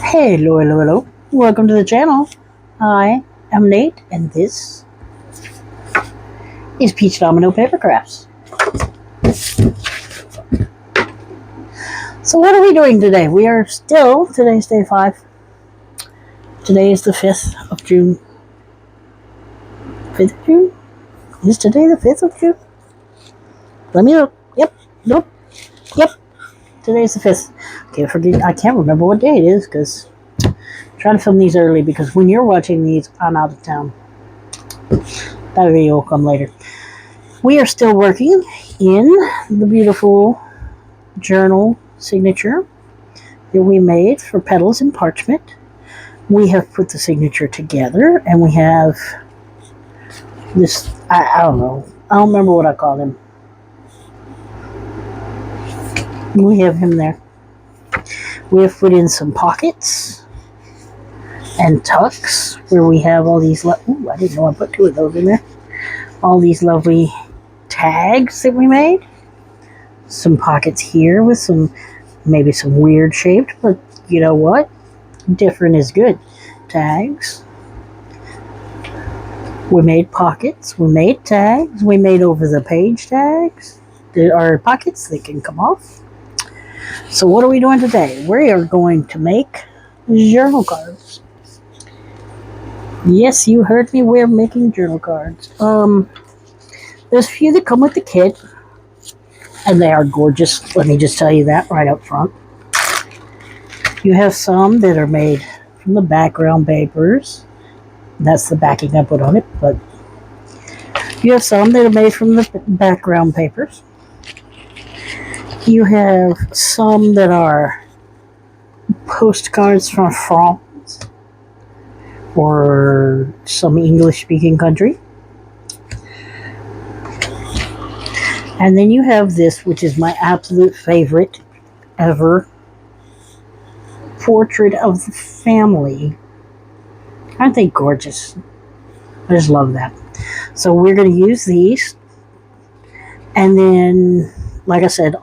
Hello, hello, hello. Welcome to the channel. I am Nate, and this is Peach Domino Paper Crafts. So what are we doing today? We are still, today's day 5. Today is the 5th of June. 5th of June? Is today the 5th of June? Let me look. Yep, nope, yep. Today's the 5th. Okay, I can't remember what day it is, because I'm trying to film these early, because when you're watching these, I'm out of town. That video will come later. We are still working in the beautiful journal signature that we made for Petals and Parchment. We have put the signature together, and we have this, I don't know, I don't remember what I called him. We have him there. We have put in some pockets and tucks where we have all these, ooh, I didn't know I put 2 of those in there. All these lovely tags that we made. Some pockets here with maybe some weird shaped, but you know what? Different is good. Tags. We made pockets. We made tags. We made over the page tags. There are pockets that can come off. So what are we doing today? We are going to make journal cards. Yes, you heard me. We're making journal cards. There's a few that come with the kit, and they are gorgeous. Let me just tell you that right up front. You have some that are made from the background papers. That's the backing I put on it, but you have some that are made from the background papers. You have some that are postcards from France or some English-speaking country. And then you have this, which is my absolute favorite ever, portrait of the family. Aren't they gorgeous? I just love that. So we're going to use these, and then, like I said,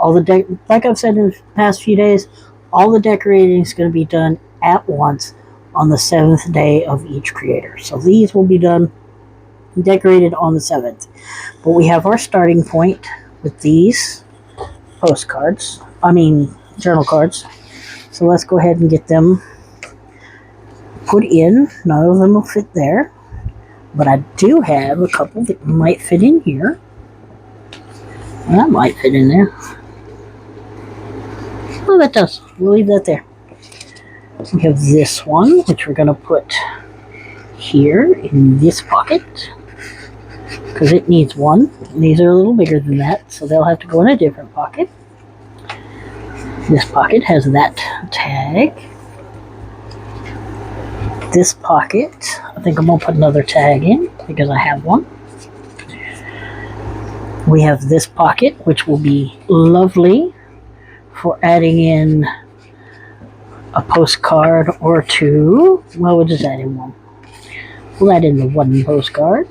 like I've said in the past few days, all the decorating is going to be done at once on the 7th day of each creator. So these will be done, decorated on the 7th. But we have our starting point with these journal cards. So let's go ahead and get them put in. None of them will fit there, but I do have a couple that might fit in here. That might fit in there. Oh, that does. We'll leave that there. We have this one, which we're going to put here in this pocket, because it needs one. These are a little bigger than that, so they'll have to go in a different pocket. This pocket has that tag. This pocket, I think I'm going to put another tag in, because I have one. We have this pocket, which will be lovely for adding in a postcard or 2. Well, we'll just add in 1. We'll add in the 1 postcard.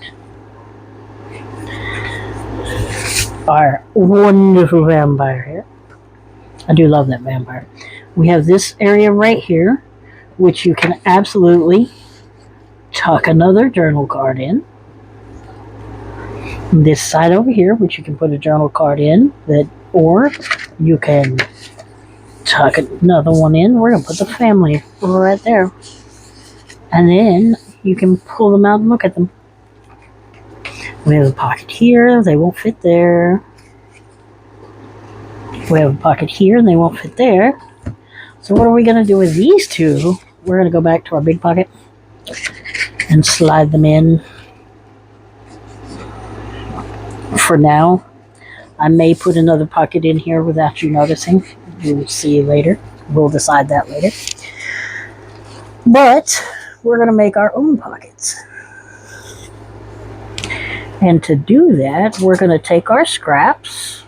Our wonderful vampire here. I do love that vampire. We have this area right here, which you can absolutely tuck another journal card in. This side over here, which you can put a journal card in, or you can tuck another one in. We're going to put the family right there. And then you can pull them out and look at them. We have a pocket here. They won't fit there. We have a pocket here, and they won't fit there. So what are we going to do with these 2? We're going to go back to our big pocket and slide them in. For now, I may put another pocket in here without you noticing. You'll see later. We'll decide that later. But we're going to make our own pockets. And to do that, we're going to take our scraps.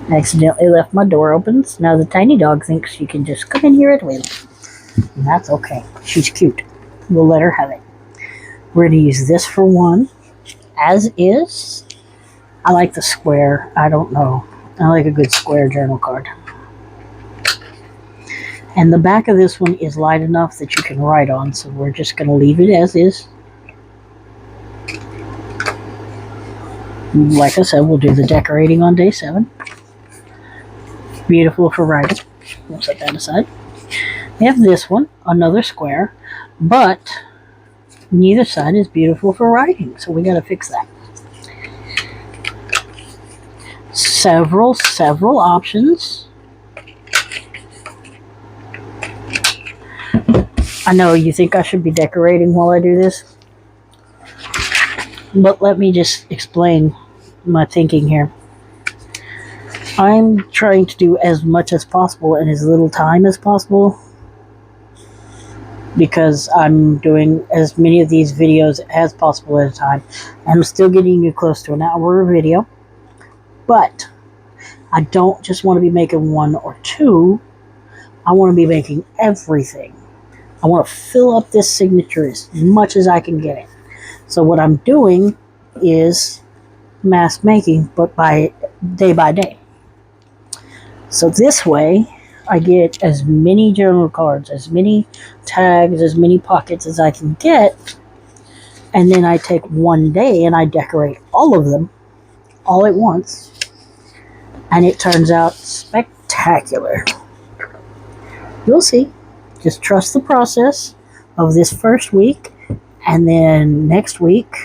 I accidentally left my door open. So now the tiny dog thinks she can just come in here at will. And that's okay. She's cute. We'll let her have it. We're going to use this for 1, as is. I like the square. I don't know. I like a good square journal card. And the back of this one is light enough that you can write on, so we're just going to leave it as is. Like I said, we'll do the decorating on day 7. Beautiful for writing. We'll set that aside. We have this one, another square, but neither side is beautiful for writing, so we got to fix that. Several options. I know you think I should be decorating while I do this, but let me just explain my thinking here. I'm trying to do as much as possible in as little time as possible because I'm doing as many of these videos as possible at a time. I'm still getting you close to an hour video, but I don't just want to be making 1 or 2. I want to be making everything. I want to fill up this signature as much as I can get it. So what I'm doing is mass making, but by day. So this way, I get as many journal cards, as many tags, as many pockets as I can get, and then I take one day and I decorate all of them all at once, and it turns out spectacular. You'll see. Just trust the process of this first week, and then next week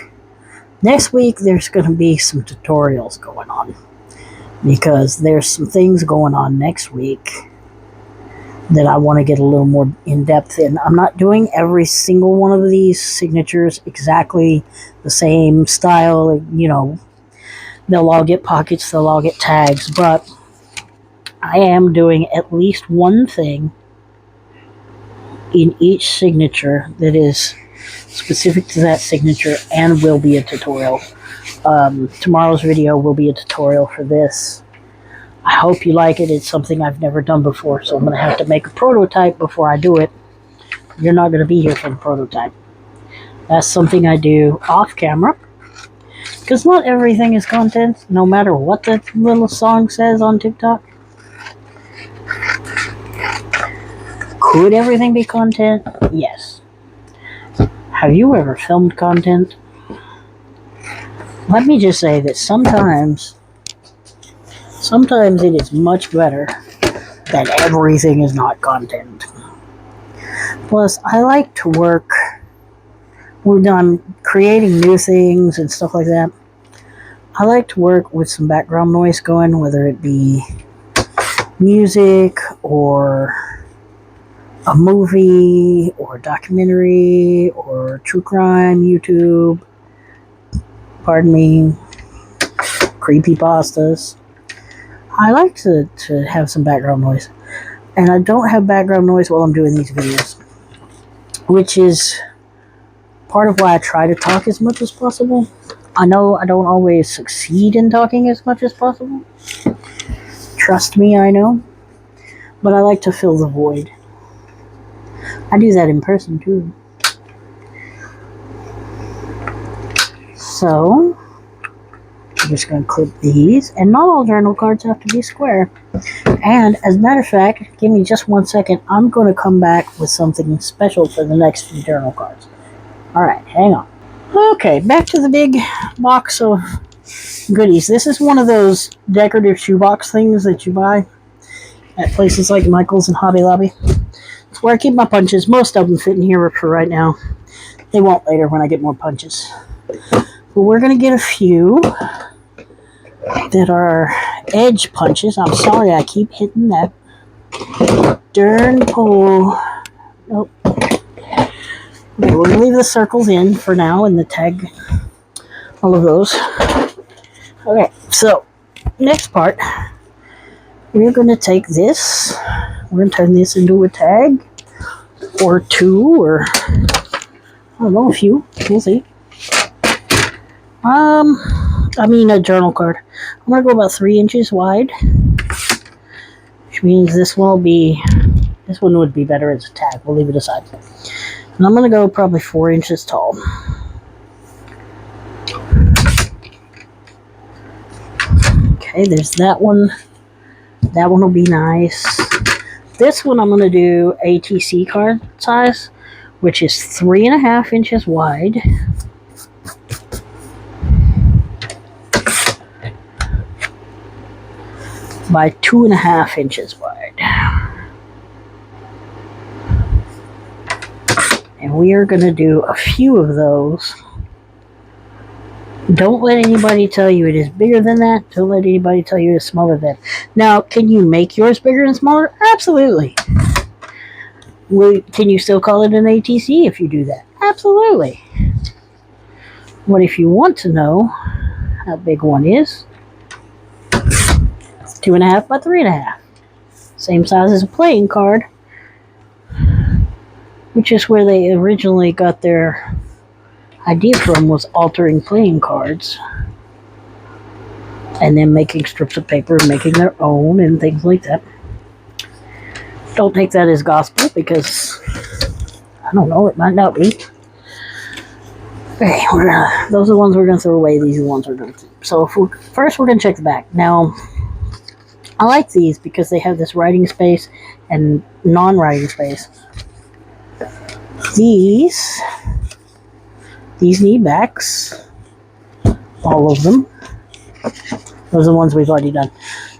there's going to be some tutorials going on, because there's some things going on next week that I want to get a little more in-depth in. I'm not doing every single one of these signatures exactly the same style. You know, they'll all get pockets, they'll all get tags, but I am doing at least one thing in each signature that is specific to that signature and will be a tutorial. Tomorrow's video will be a tutorial for this. I hope you like it. It's something I've never done before, so I'm going to have to make a prototype before I do it. You're not going to be here for the prototype. That's something I do off camera, because not everything is content, no matter what that little song says on TikTok. Could everything be content? Yes. Have you ever filmed content? Let me just say that sometimes it is much better that everything is not content. Plus, I like to work when I'm creating new things and stuff like that. I like to work with some background noise going, whether it be music or a movie or a documentary or true crime, YouTube, creepypastas. I like to have some background noise. And I don't have background noise while I'm doing these videos, which is part of why I try to talk as much as possible. I know I don't always succeed in talking as much as possible. Trust me, I know. But I like to fill the void. I do that in person too. So, I'm just going to clip these. And not all journal cards have to be square. And as a matter of fact, give me just 1 second. I'm going to come back with something special for the next few journal cards. Alright, hang on. Okay, back to the big box of goodies. This is one of those decorative shoebox things that you buy at places like Michael's and Hobby Lobby. It's where I keep my punches. Most of them fit in here for right now. They won't later when I get more punches. But we're going to get a few that are edge punches. I'm sorry I keep hitting that darn pole. Nope. Okay, we're going to leave the circles in for now and the tag, all of those. Okay, so next part, we're going to take this. We're going to turn this into a tag or two, or I don't know, a few. We'll see. I mean a journal card. I'm going to go about 3 inches wide, which means this one would be better as a tag. We'll leave it aside. And I'm going to go probably 4 inches tall. Okay, there's that one. That one will be nice. This one I'm going to do ATC card size, which is 3.5 inches wide. By 2.5 inches wide. And we are going to do a few of those. Don't let anybody tell you it is bigger than that. Don't let anybody tell you it's smaller than that. Now, can you make yours bigger and smaller? Absolutely. Can you still call it an ATC if you do that? Absolutely. What if you want to know how big one is? It's 2.5 by 3.5. Same size as a playing card, which is where they originally got their idea from, was altering playing cards and then making strips of paper and making their own and things like that. Don't take that as gospel, because I don't know, it might not be. Okay, those are the ones we're going to throw away. These are the ones we're going to keep. So first we're going to check the back. Now, I like these because they have this writing space and non-writing space. These need backs. All of them. Those are the ones we've already done.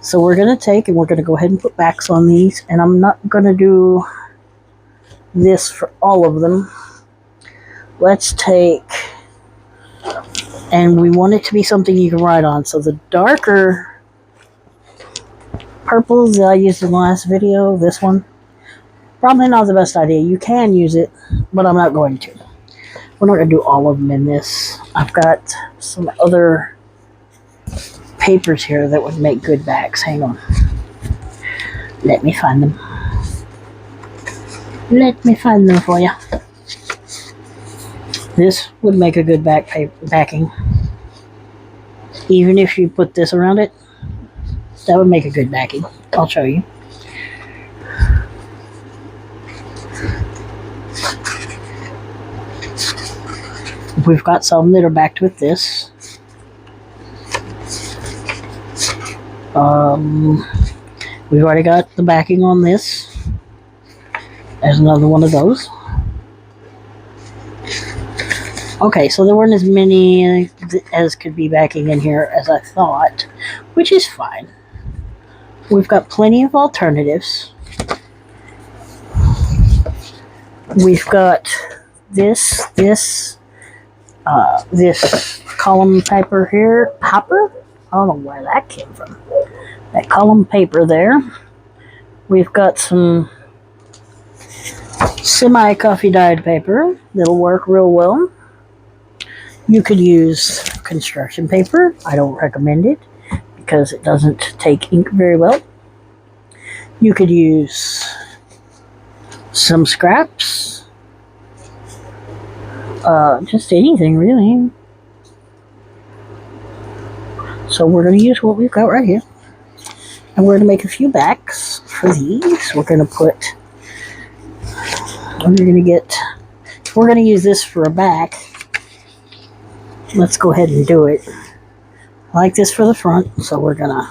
So we're going to take and we're going to go ahead and put backs on these. And I'm not going to do this for all of them. Let's take, and we want it to be something you can write on. So the darker purples that I used in the last video, this one, probably not the best idea. You can use it, but I'm not going to. We're not going to do all of them in this. I've got some other papers here that would make good backs. Hang on. Let me find them. Let me find them for you. This would make a good backing. Even if you put this around it, that would make a good backing. I'll show you. We've got some that are backed with this. We've already got the backing on this. There's another one of those. Okay, so there weren't as many as could be backing in here as I thought, which is fine. We've got plenty of alternatives. We've got this column paper here. Hopper? I don't know where that came from. That column paper there. We've got some semi-coffee dyed paper that'll work real well. You could use construction paper. I don't recommend it because it doesn't take ink very well. You could use some scraps. Just anything really. So we're going to use what we've got right here. And we're going to make a few backs for these. We're going to use this for a back. Let's go ahead and do it. I like this for the front, so we're going to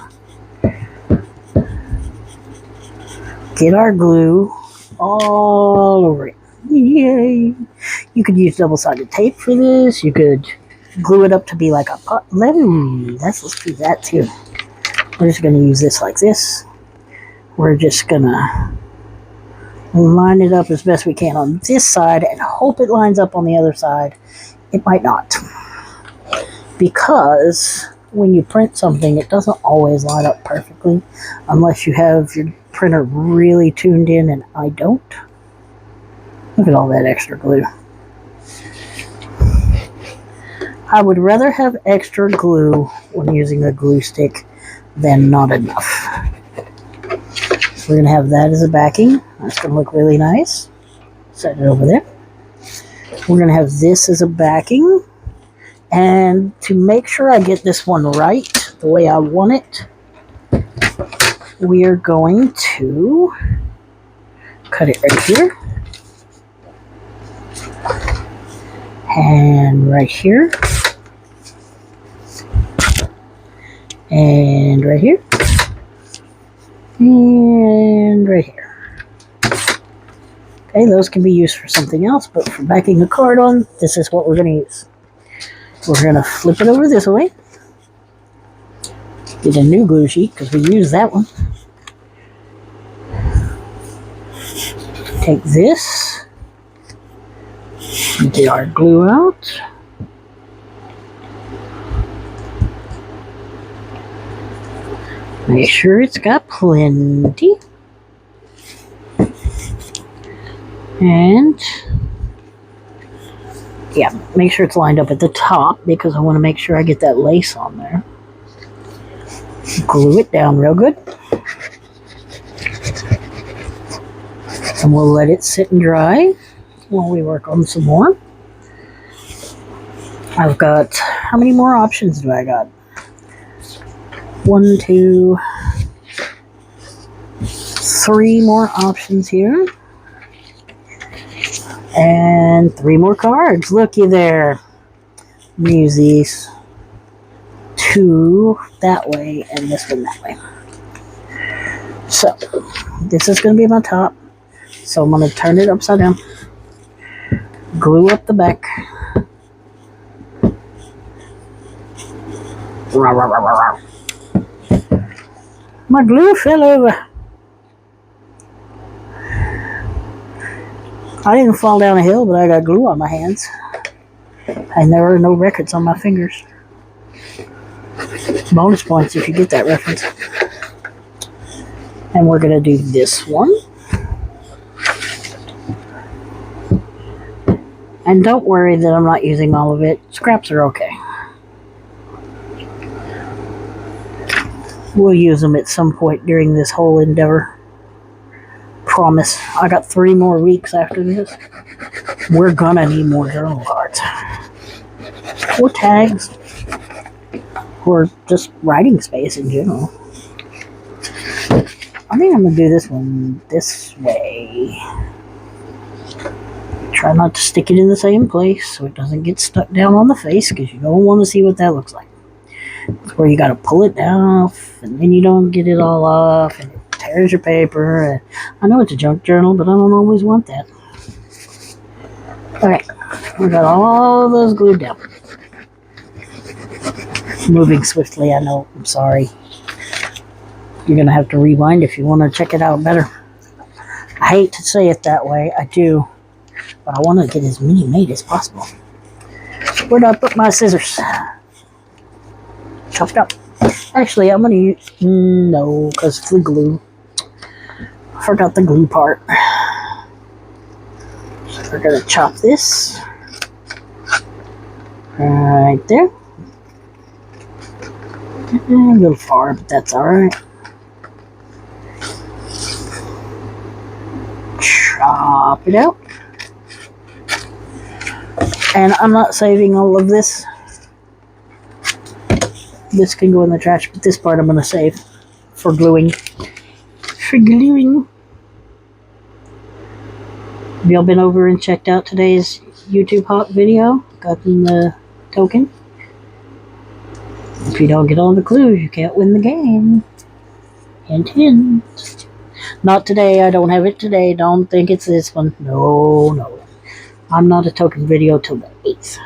get our glue all over it. Yay! You could use double-sided tape for this. You could glue it up to be like a pot. Let's do that too. We're just going to use this like this. We're just going to line it up as best we can on this side and hope it lines up on the other side. It might not. Because when you print something, it doesn't always line up perfectly unless you have your printer really tuned in, and I don't. Look at all that extra glue. I would rather have extra glue when using a glue stick than not enough. So we're going to have that as a backing. That's going to look really nice. Set it over there. We're going to have this as a backing. And to make sure I get this one right, the way I want it, we are going to cut it right here. And right here. And right here. And right here. Okay, those can be used for something else, but for backing a card on, this is what we're going to use. We're going to flip it over this way. Get a new glue sheet because we used that one. Take this. Get our glue out. Make sure it's got plenty. And yeah, make sure it's lined up at the top because I want to make sure I get that lace on there. Glue it down real good. And we'll let it sit and dry while we work on some more. I've got, how many more options do I got? 1, 2, 3 more options here. And 3 more cards. Looky there. I'm going to use these 2 that way and this one that way. So, this is going to be my top. So I'm going to turn it upside down. Glue up the back. Rah, rah, rah, rah, rah. My glue fell over. I didn't fall down a hill, but I got glue on my hands. And there are no records on my fingers. Bonus points if you get that reference. And we're going to do this one. And don't worry that I'm not using all of it. Scraps are okay. We'll use them at some point during this whole endeavor. Promise. I got 3 more weeks after this. We're gonna need more journal cards. Or tags. Or just writing space in general. I think I'm gonna do this one this way. Try not to stick it in the same place so it doesn't get stuck down on the face because you don't want to see what that looks like. It's where you got to pull it off and then you don't get it all off and it tears your paper. I know it's a junk journal, but I don't always want that. Okay, we got all of those glued down. Moving swiftly, I know. I'm sorry. You're going to have to rewind if you want to check it out better. I hate to say it that way. I do. But I want to get as many made as possible. Where'd I put my scissors? Chopped up. Actually, I'm going to use... No, because it's the glue. I forgot the glue part. So we're going to chop this. Right there. A little far, but that's alright. Chop it out. And I'm not saving all of this. This can go in the trash, but this part I'm going to save for gluing. For gluing. Have y'all been over and checked out today's YouTube Hop video? Gotten the token? If you don't get all the clues, you can't win the game. Hint, hint. Not today. I don't have it today. Don't think it's this one. No, no. I'm not a token video till the 8th.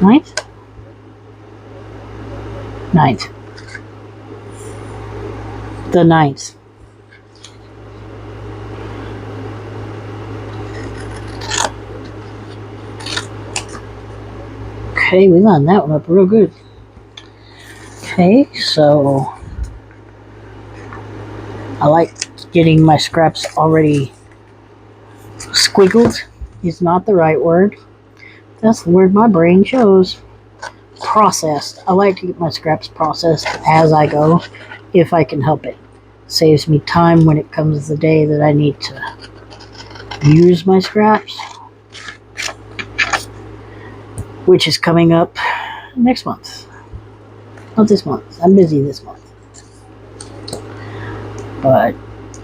9th? 9th. The 9th. Okay, we lined that one up real good. Okay, so I like getting my scraps already squiggled. Is not the right word. That's the word my brain chose. Processed. I like to get my scraps processed as I go, if I can help it. Saves me time when it comes the day that I need to use my scraps, which is coming up next month. Not this month. I'm busy this month. But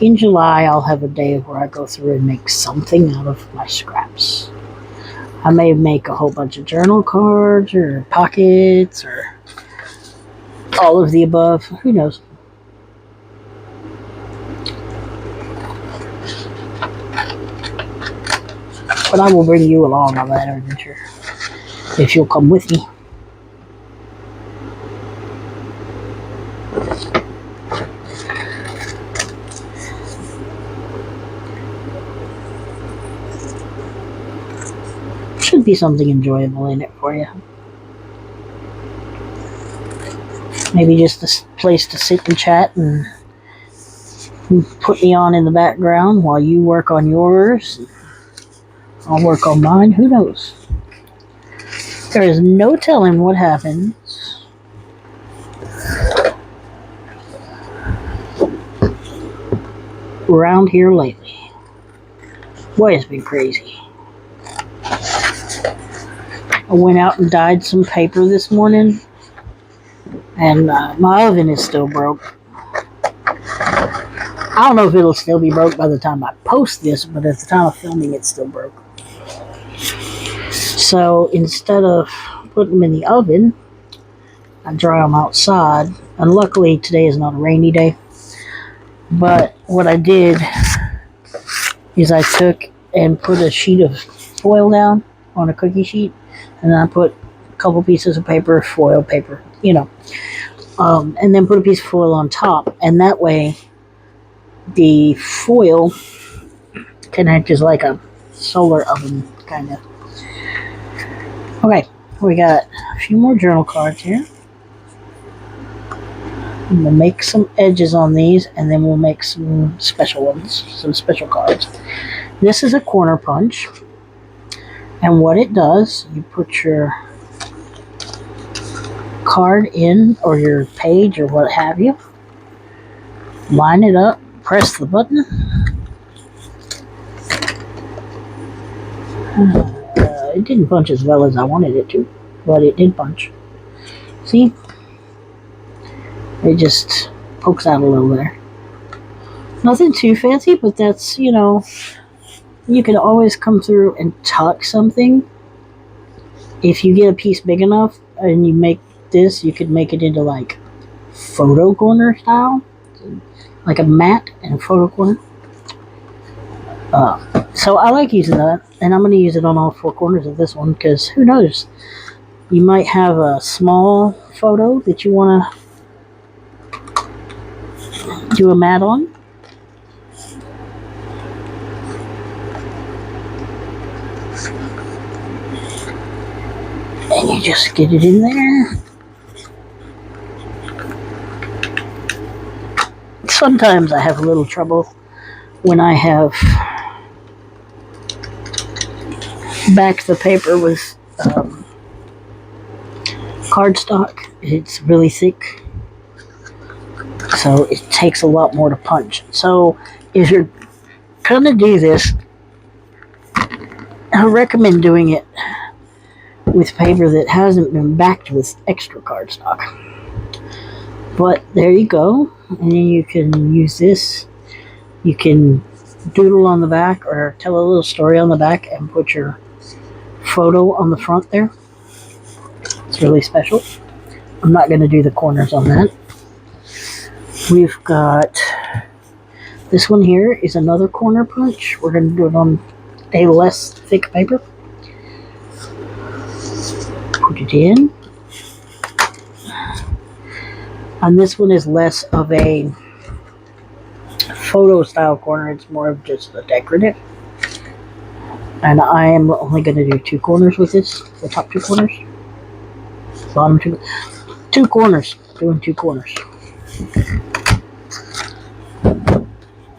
in July, I'll have a day where I go through and make something out of my scraps. I may make a whole bunch of journal cards or pockets or all of the above. Who knows? But I will bring you along on that adventure if you'll come with me. Should be something enjoyable in it for you. Maybe just a place to sit and chat and put me on in the background while you work on yours. I'll work on mine. Who knows? There is no telling what happens around here lately. Boy, it's been crazy. I went out and dyed some paper this morning, and my oven is still broke. I don't know if it'll still be broke by the time I post this, but at the time of filming, it's still broke. So instead of putting them in the oven, I dry them outside. And luckily, today is not a rainy day. But what I did is I took and put a sheet of foil down on a cookie sheet, and then I put a couple pieces of paper, foil paper, and then put a piece of foil on top, and that way the foil can act as like a solar oven, kind of. Okay, we got a few more journal cards here. I'm going to make some edges on these, and then we'll make some special ones, some special cards. This is a corner punch, and what it does, you put your card in, or your page, or what have you, line it up, press the button, it didn't punch as well as I wanted it to, but it did punch. See? It just pokes out a little there. Nothing too fancy, but that's, you can always come through and tuck something. If you get a piece big enough and you make this, you could make it into like photo corner style. Like a mat and a photo corner. So I like using that, and I'm going to use it on all four corners of this one, because who knows, you might have a small photo that you want to do a mat on. And you just get it in there. Sometimes I have a little trouble when I have backed the paper with cardstock. It's really thick, so it takes a lot more to punch. So if you're gonna do this, I recommend doing it with paper that hasn't been backed with extra cardstock. But there you go, and then you can use this. You can doodle on the back or tell a little story on the back and put your photo on the front there. It's really special. I'm not going to do the corners on that. We've got this one here is another corner punch. We're going to do it on a less thick paper. Put it in. And this one is less of a photo style corner. It's more of just a decorative. And I am only going to do two corners with this. The top two corners. Bottom two. Two corners. Doing two corners.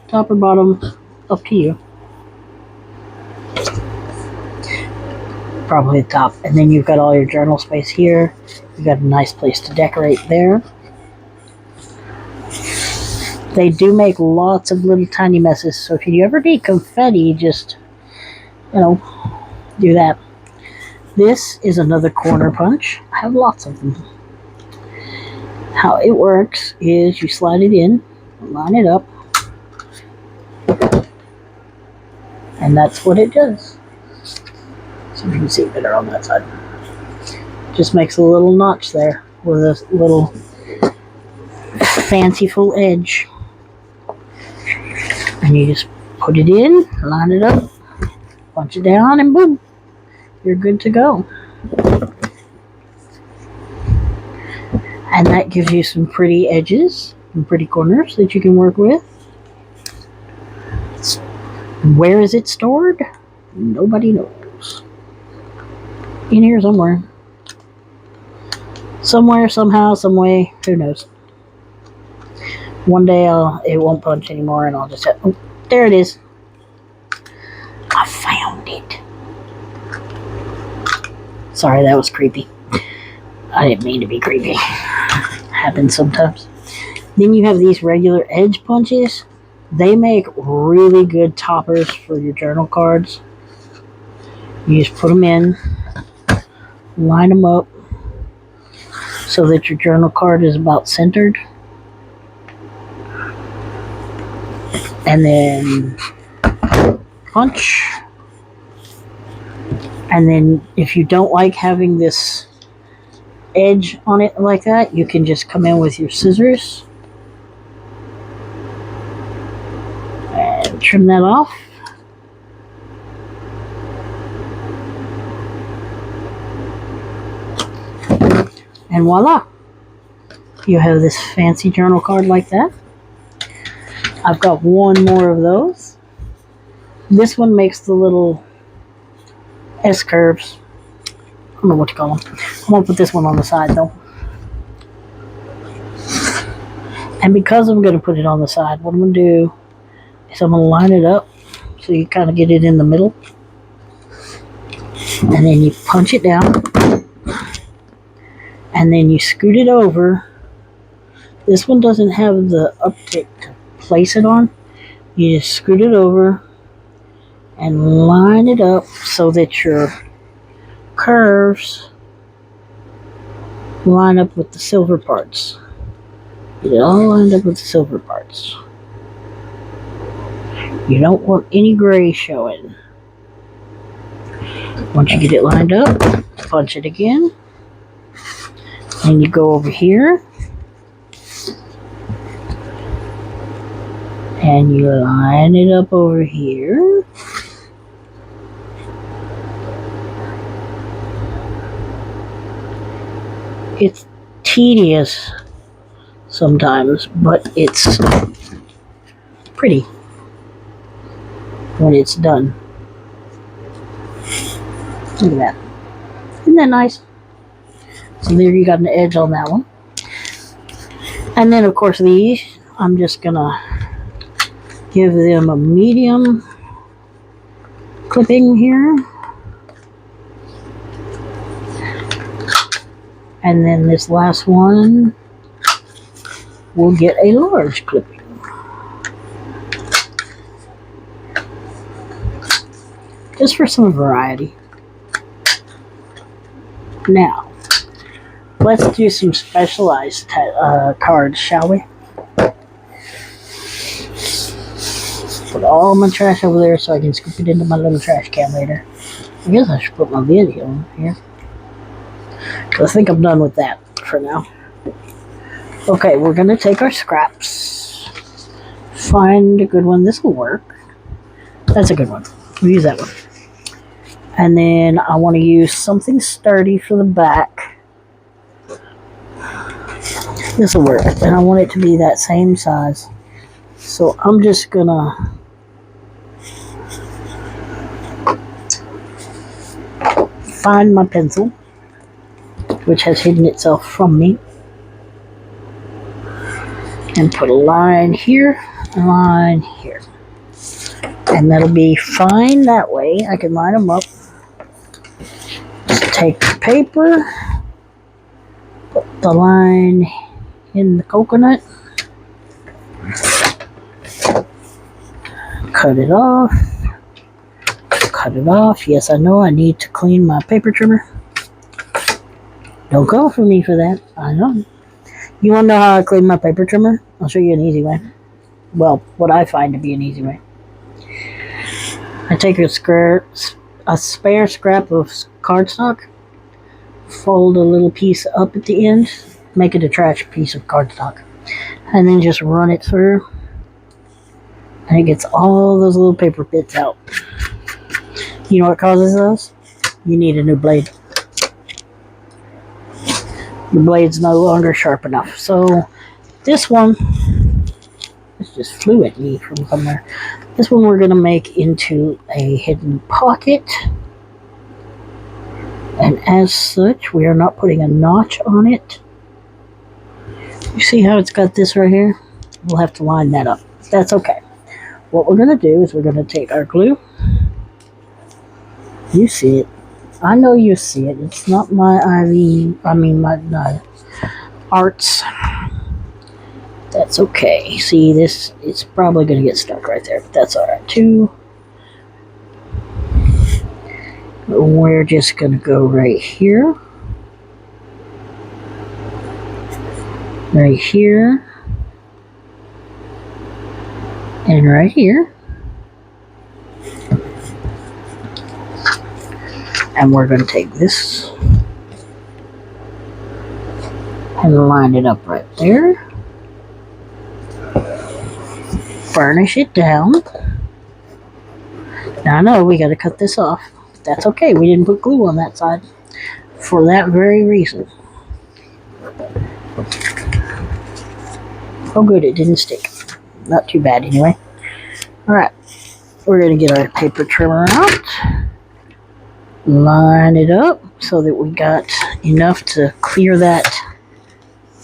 Top or bottom, up to you. Probably the top. And then you've got all your journal space here. You've got a nice place to decorate there. They do make lots of little tiny messes, so if you ever need confetti, just, do that. This is another corner punch. I have lots of them. How it works is you slide it in, line it up, and that's what it does. So you can see better on that side. Just makes a little notch there with a little fanciful edge. And you just put it in, line it up, punch it down, and boom, you're good to go. And that gives you some pretty edges and pretty corners that you can work with. Where is it stored? Nobody knows. In here somewhere. Somewhere, somehow, some way, who knows. One day it won't punch anymore and I'll just have, oh, there it is. I found it. Sorry, that was creepy. I didn't mean to be creepy. Happens sometimes. Then you have these regular edge punches. They make really good toppers for your journal cards. You just put them in, line them up so that your journal card is about centered. And then punch. And then if you don't like having this edge on it like that, you can just come in with your scissors and trim that off. And voila, you have this fancy journal card like that. I've got one more of those. This one makes the little S curves. I don't know what to call them. I'm going to put this one on the side though. And because I'm going to put it on the side, what I'm going to do is I'm going to line it up so you kind of get it in the middle. And then you punch it down. And then you scoot it over. This one doesn't have the uptick to place it on. You just scoot it over and line it up so that your curves line up with the silver parts. Get it all lined up with the silver parts. You don't want any gray showing. Once you get it lined up, punch it again. And you go over here. And you line it up over here. It's tedious sometimes, but it's pretty when it's done. Look at that. Isn't that nice? So there you got an edge on that one. And then of course these, I'm just gonna give them a medium clipping here. And then this last one will get a large clipping. Just for some variety. Now, let's do some specialized cards, shall we? Put all my trash over there so I can scoop it into my little trash can later. I guess I should put my video in here. I think I'm done with that for now. Okay, we're going to take our scraps. Find a good one. This will work. That's a good one. We'll use that one. And then I want to use something sturdy for the back. This will work. And I want it to be that same size. So I'm just going to find my pencil, which has hidden itself from me, and put a line here, a line here. And that'll be fine that way. I can line them up. Just take the paper, put the line in the coconut, cut it off, cut it off. Yes, I know I need to clean my paper trimmer. Don't go for me for that. I know. You want to know how I clean my paper trimmer? I'll show you an easy way. Well, what I find to be an easy way. I take a spare scrap of cardstock, fold a little piece up at the end, make it a trash piece of cardstock. and then just run it through, and it gets all those little paper bits out. You know what causes those? You need a new blade. Your blade's no longer sharp enough. So this one, this just flew at me from somewhere. This one we're going to make into a hidden pocket. And as such, we are not putting a notch on it. You see how it's got this right here? We'll have to line that up. That's okay. What we're going to do is we're going to take our glue. You see it. I know you see it. It's not my my arts. That's okay. See, this, it's probably going to get stuck right there, but that's alright too. We're just going to go right here. Right here. And right here. And we're going to take this and line it up right there. Burnish it down. Now I know we got to cut this off. That's okay. We didn't put glue on that side for that very reason. Oh good, it didn't stick. Not too bad anyway. Alright, we're going to get our paper trimmer out. Line it up so that we got enough to clear that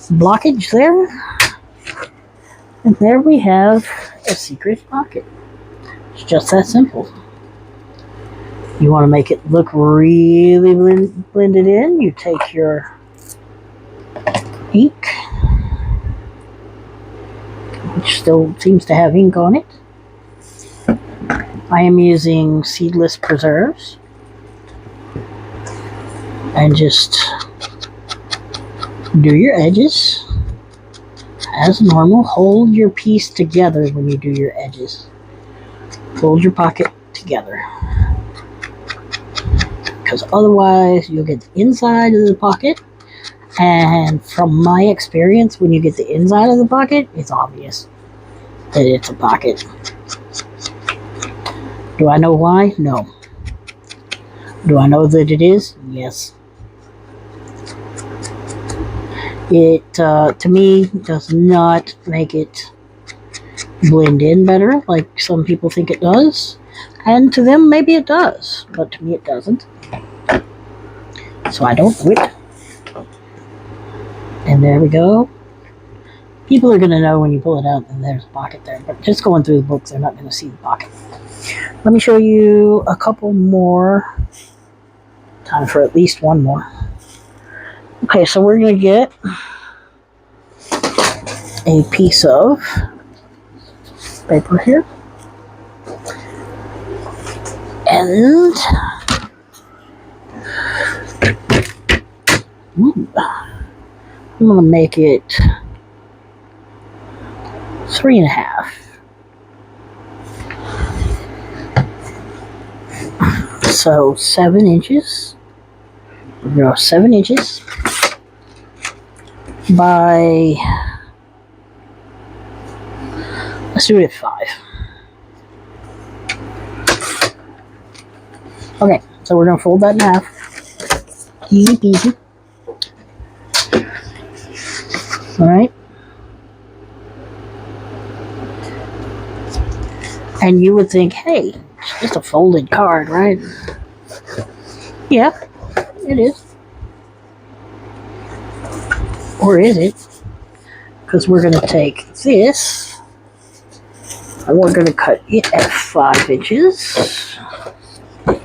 blockage there. And there we have a secret pocket. It's just that simple. You want to make it look really blended in, you take your ink, which still seems to have ink on it. I am using seedless preserves. And just do your edges as normal. Hold your piece together when you do your edges. Hold your pocket together, because otherwise you'll get the inside of the pocket, and from my experience, when you get the inside of the pocket, it's obvious that it's a pocket. Do I know why? No. Do I know that it is? Yes. It, to me, does not make it blend in better like some people think it does. And to them, maybe it does. But to me, it doesn't. So I don't do it. And there we go. People are going to know when you pull it out and there's a pocket there. But just going through the books, they're not going to see the pocket. Let me show you a couple more. Time for at least one more. Okay, so we're going to get a piece of paper here. And I'm going to make it 3.5. So 7 inches. We're going to go 7 inches by, let's do it at 5. Okay, so we're going to fold that in half. Easy peasy. Alright. And you would think, hey, it's just a folded card, right? Yeah, it is. Or is it? Because we're going to take this and we're going to cut it at 5 inches. I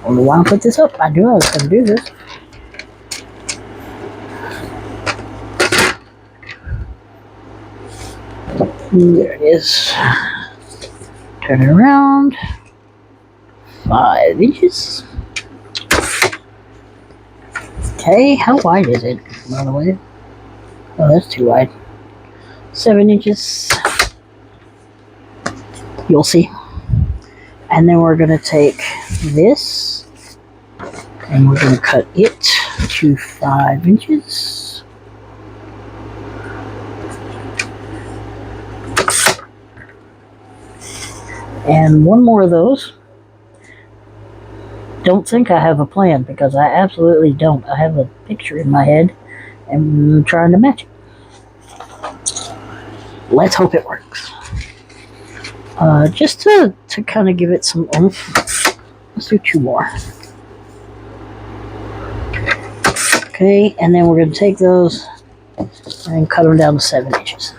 don't want to put this up. I knew I was going to do this. There it is. Turn it around. 5 inches. Okay, how wide is it, by the way? Oh, that's too wide. 7 inches. You'll see. And then we're going to take this and we're going to cut it to 5 inches. And one more of those. Don't think I have a plan, because I absolutely don't. I have a picture in my head and I'm trying to match it. Let's hope it works. Just to kind of give it some oomph, let's do 2 more. Okay, and then we're going to take those and cut them down to 7 inches.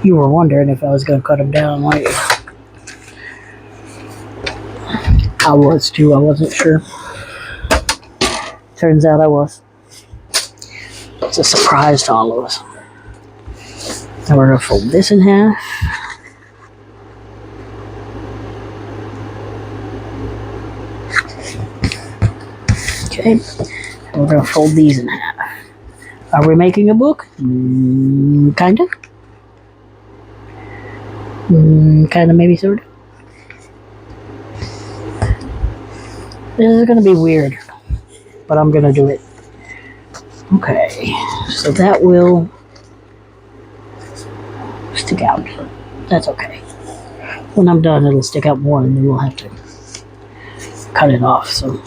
You were wondering if I was going to cut them down, like I was too. I wasn't sure. Turns out I was. It's a surprise to all of us. Now we're going to fold this in half. Okay, and we're going to fold these in half. Are we making a book? Kind of. Kind of, maybe, sort of. This is going to be weird, but I'm going to do it. Okay, so that will stick out. That's okay. When I'm done, it'll stick out more, and then we'll have to cut it off. So,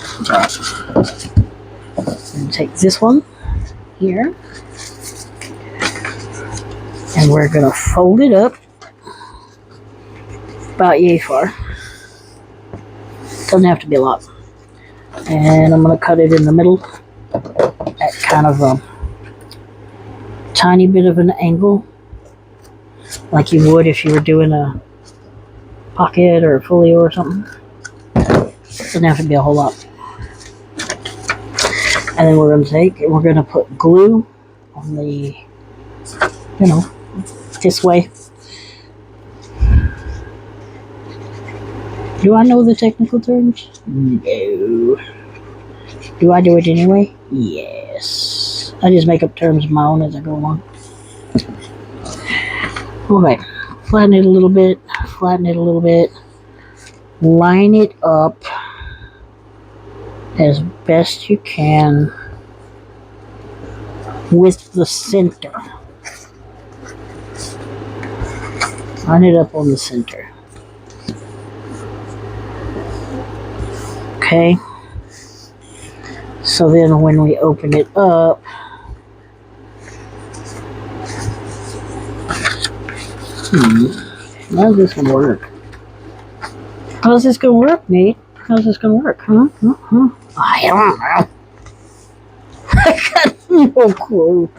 I'm going to take this one here, and we're going to fold it up about yay far. Doesn't have to be a lot. And I'm going to cut it in the middle at kind of a tiny bit of an angle, like you would if you were doing a pocket or a folio or something. Doesn't have to be a whole lot. And then we're going to put glue on the, this way. Do I know the technical terms? No. Do I do it anyway? Yes. I just make up terms of my own as I go along. Okay. Flatten it a little bit. Flatten it a little bit. Line it up as best you can with the center. Line it up on the center. Okay. So then when we open it up, how's this gonna work? How's this gonna work, Nate? How's this gonna work? Huh? I don't know. I got no clue.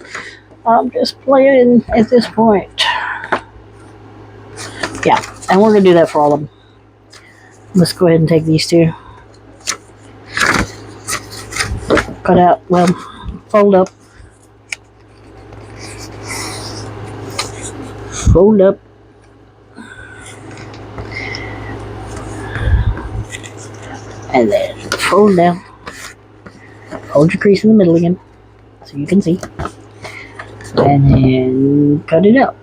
I'm just playing at this point. Yeah, and we're gonna do that for all of them. Let's go ahead and take these two. Cut out, well, fold up. Fold up. And then fold down. Hold your crease in the middle again, so you can see. And then cut it out.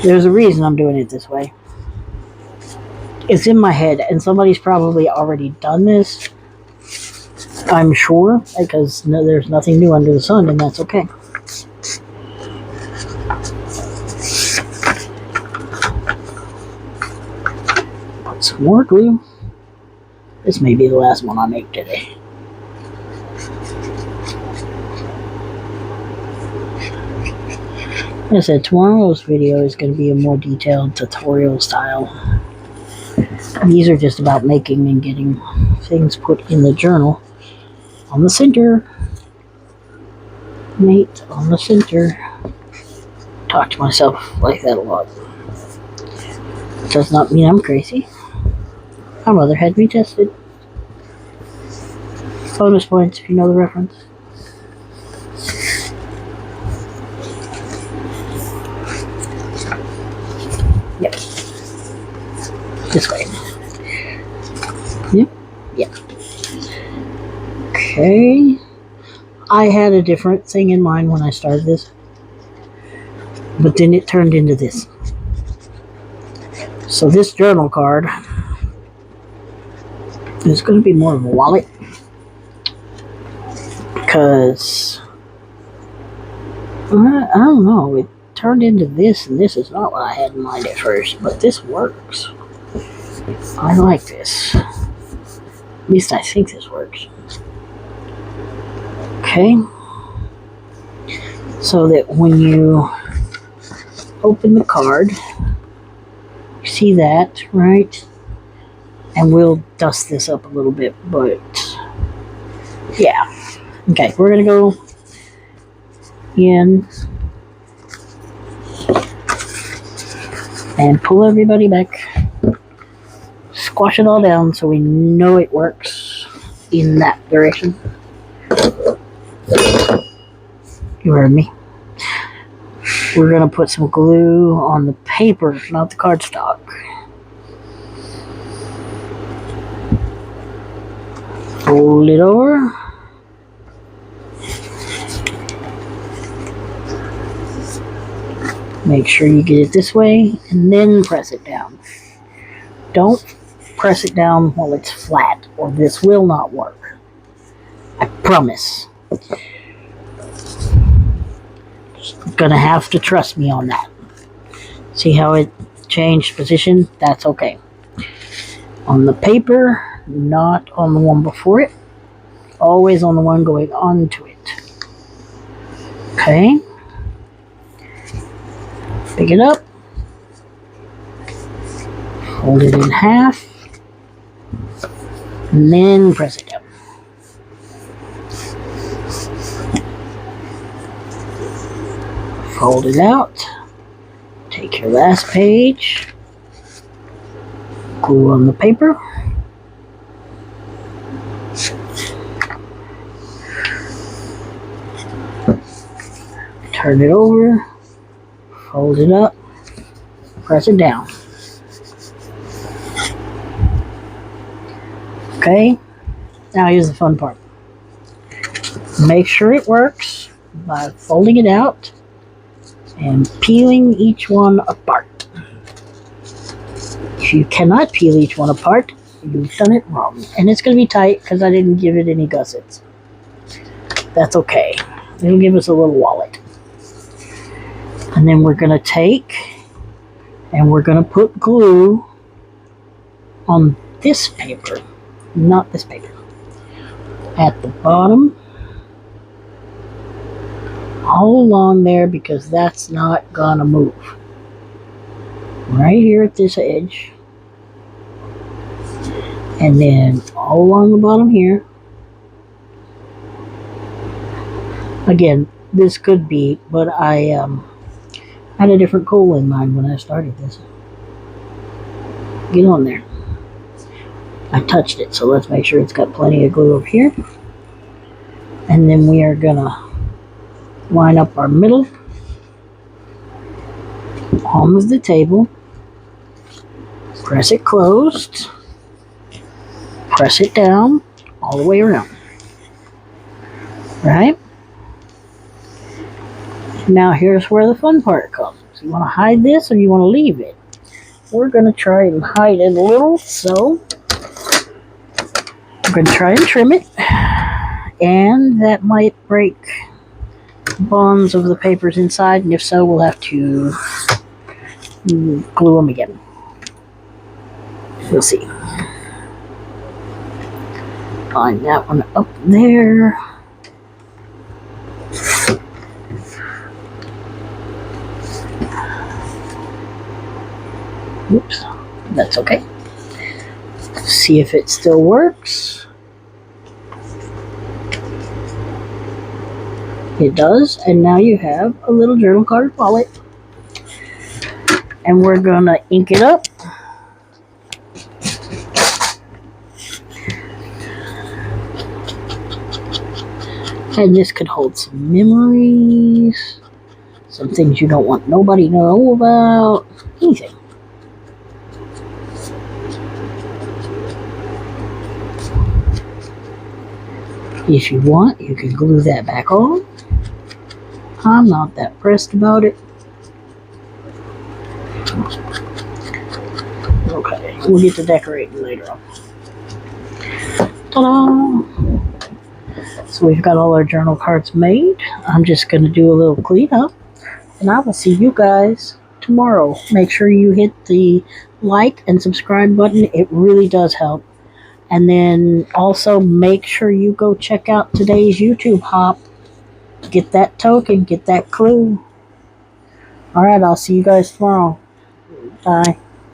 There's a reason I'm doing it this way. It's in my head, and somebody's probably already done this, I'm sure, because there's nothing new under the sun, and that's okay. Put some more glue. This may be the last one I make today. Like I said, tomorrow's video is going to be a more detailed tutorial style. These are just about making and getting things put in the journal. On the center. Nate, on the center. Talk to myself like that a lot. Does not mean I'm crazy. My mother had me tested. Bonus points if you know the reference. Yep. This way. Yep. Yep. Okay. I had a different thing in mind when I started this, but then it turned into this. So this journal card It's going to be more of a wallet because I don't know. It turned into this, and this is not what I had in mind at first, but this works. I like this. At least I think this works. Okay. So that when you open the card, you see that, right? And we'll dust this up a little bit, but yeah. Okay, we're going to go in and pull everybody back. Squash it all down so we know it works in that direction. You heard me. We're going to put some glue on the paper, not the cardstock. Fold it over. Make sure you get it this way and then press it down. Don't press it down while it's flat or this will not work. I promise. Just gonna have to trust me on that. See how it changed position? That's okay. On the paper, not on the one before it. Always on the one going onto it. Okay. Pick it up. Fold it in half. And then press it down. Fold it out. Take your last page. Glue on the paper. Turn it over. Fold it up. Press it down. Okay. Now here's the fun part. Make sure it works by folding it out and peeling each one apart. If you cannot peel each one apart, you've done it wrong. And it's going to be tight because I didn't give it any gussets. That's okay. It'll give us a little wallet. And then we're going to take and we're going to put glue on this paper, not this paper. At the bottom, all along there, because that's not going to move. Right here at this edge. And then all along the bottom here. Again, this could be, but I had a different goal in mind when I started this. Get on there. I touched it, so let's make sure it's got plenty of glue over here. And then we are gonna line up our middle, palm of the table, press it closed, press it down all the way around. Right? Now here's where the fun part comes. You want to hide this or you want to leave it? We're going to try and hide it a little, so we're going to try and trim it, and that might break bonds of the papers inside, and if so, we'll have to glue them again. We'll see. Line that one up there. Oops, that's okay. See if it still works. It does, and now you have a little journal card wallet. And we're gonna ink it up. And this could hold some memories, some things you don't want nobody to know about, anything. If you want, you can glue that back on. I'm not that pressed about it. Okay, we'll get to decorating later on. Ta-da! So we've got all our journal cards made. I'm just going to do a little cleanup, and I will see you guys tomorrow. Make sure you hit the like and subscribe button. It really does help. And then also make sure you go check out today's YouTube hop. Get that token, get that clue. Alright, I'll see you guys tomorrow. Bye.